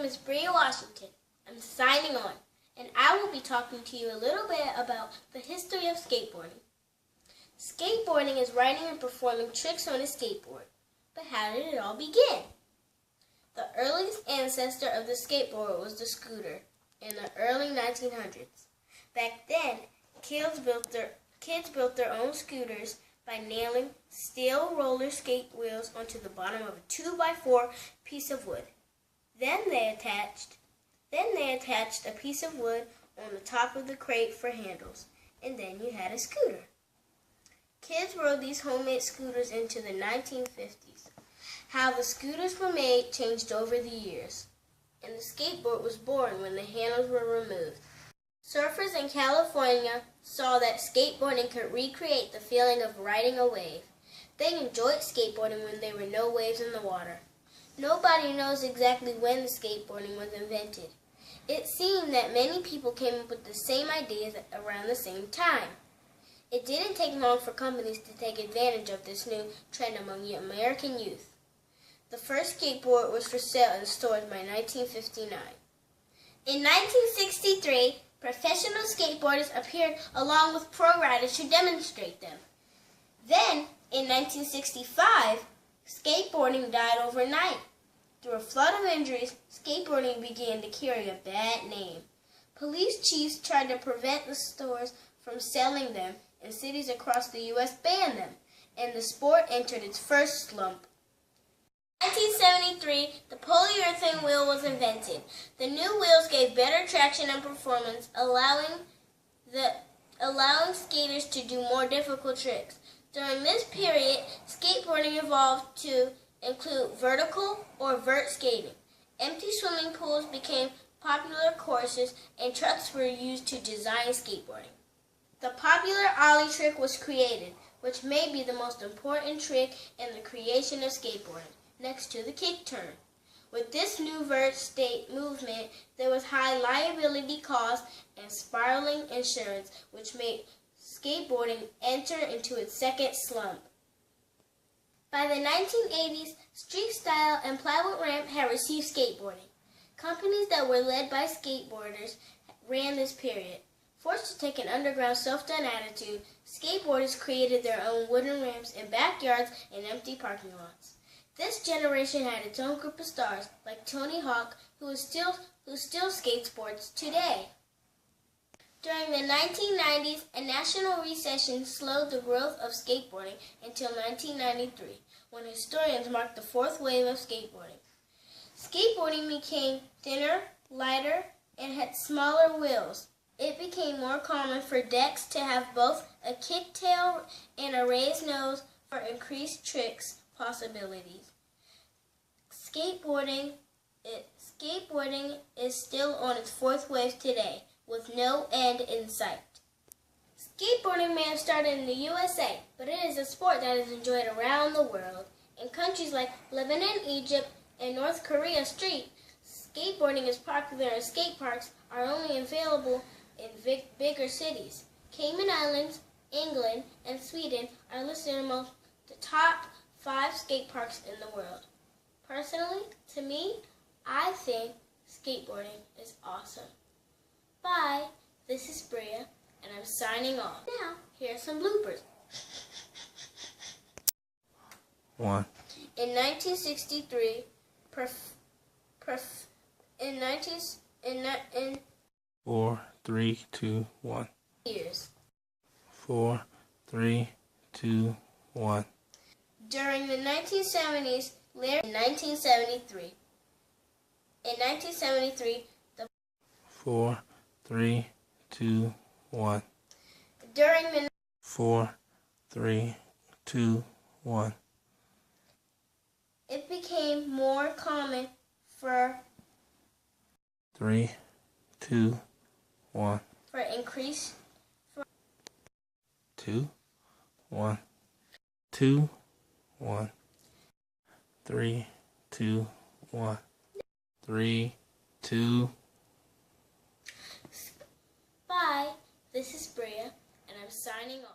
is Bria Washington. I'm signing on, and I will be talking to you a little bit about the history of skateboarding. Skateboarding is riding and performing tricks on a skateboard. But how did it all begin? The earliest ancestor of the skateboard was the scooter in the early 1900s. Back then, kids built their own scooters by nailing steel roller skate wheels onto the bottom of a 2x4 piece of wood. Then they attached a piece of wood on the top of the crate for handles, and then you had a scooter. Kids rode these homemade scooters into the 1950s. How the scooters were made changed over the years, and the skateboard was born when the handles were removed. Surfers in California saw that skateboarding could recreate the feeling of riding a wave. They enjoyed skateboarding when there were no waves in the water. Nobody knows exactly when the skateboarding was invented. It seemed that many people came up with the same ideas around the same time. It didn't take long for companies to take advantage of this new trend among American youth. The first skateboard was for sale in stores by 1959. In 1963, professional skateboarders appeared along with pro riders to demonstrate them. Then, in 1965, skateboarding died overnight. Through a flood of injuries, skateboarding began to carry a bad name. Police chiefs tried to prevent the stores from selling them, and cities across the U.S. banned them, and the sport entered its first slump. In 1973, the polyurethane wheel was invented. The new wheels gave better traction and performance, allowing skaters to do more difficult tricks. During this period, skateboarding evolved to include vertical or vert skating. Empty swimming pools became popular courses, and trucks were used to design skateboarding. The popular ollie trick was created, which may be the most important trick in the creation of skateboarding, next to the kick turn. With this new vert state movement, there was high liability costs and spiraling insurance, which made skateboarding enter into its second slump. By the 1980s, street style and plywood ramp had received skateboarding. Companies that were led by skateboarders ran this period. Forced to take an underground self-done attitude, skateboarders created their own wooden ramps in backyards and empty parking lots. This generation had its own group of stars, like Tony Hawk, who still skateboards today. During the 1990s, a national recession slowed the growth of skateboarding until 1993, when historians marked the fourth wave of skateboarding. Skateboarding became thinner, lighter, and had smaller wheels. It became more common for decks to have both a kick tail and a raised nose for increased tricks possibilities. Skateboarding is still on its fourth wave today, with no end in sight. Skateboarding may have started in the USA, but it is a sport that is enjoyed around the world. In countries like Lebanon, Egypt, and North Korea street, skateboarding is popular and skate parks are only available in bigger cities. Cayman Islands, England, and Sweden are listed among the top 5 skate parks in the world. Personally, to me, I think skateboarding is awesome. Bye, this is Bria, and I'm signing off. Now, here are some bloopers. 1. In 1963, in 4, 3, 2, 1. years. 4, 3, 2, 1. During the 1970s, in 1973. In 1973, the 4, 3, 2, 1. During the 4, 3, 2, 1. It became more common for 3, 2, 1. For increase 2, 1. 2, 1. 3, 2, 1. 3, 2. Bye. This is Bria, and I'm signing off.